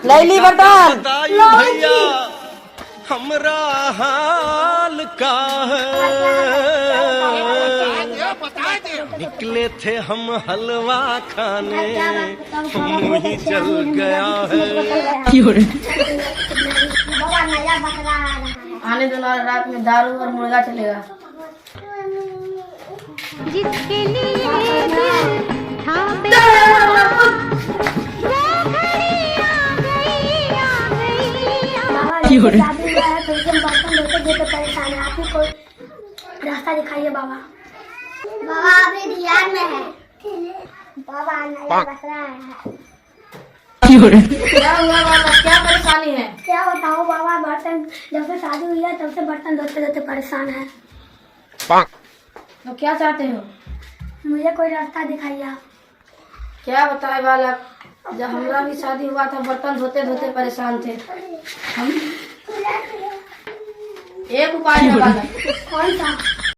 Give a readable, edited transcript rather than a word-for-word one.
लैली बर्तन भैया हमरा हाल का है। निकले थे हम हलवा खाने, मुंह ही जल गया है। आने दो ना, रात में दारू और मुर्गा चलेगा। जिसके लिए था परेशान है, आपको कोई रास्ता दिखाइए बाबा। बाबा अभी ध्यान में है, बाबा नया बकरा है। क्या हुआ बाबा, क्या परेशानी है? क्या बताऊँ बाबा, बर्तन जब से शादी हुई है तब से बर्तन धोते धोते परेशान है। तो क्या चाहते हो? मुझे कोई रास्ता दिखाइए आप। क्या बताए बालक, जब हमारा भी शादी हुआ था बर्तन धोते धोते परेशान थे हम। एक उपाय है बालक। कौन सा?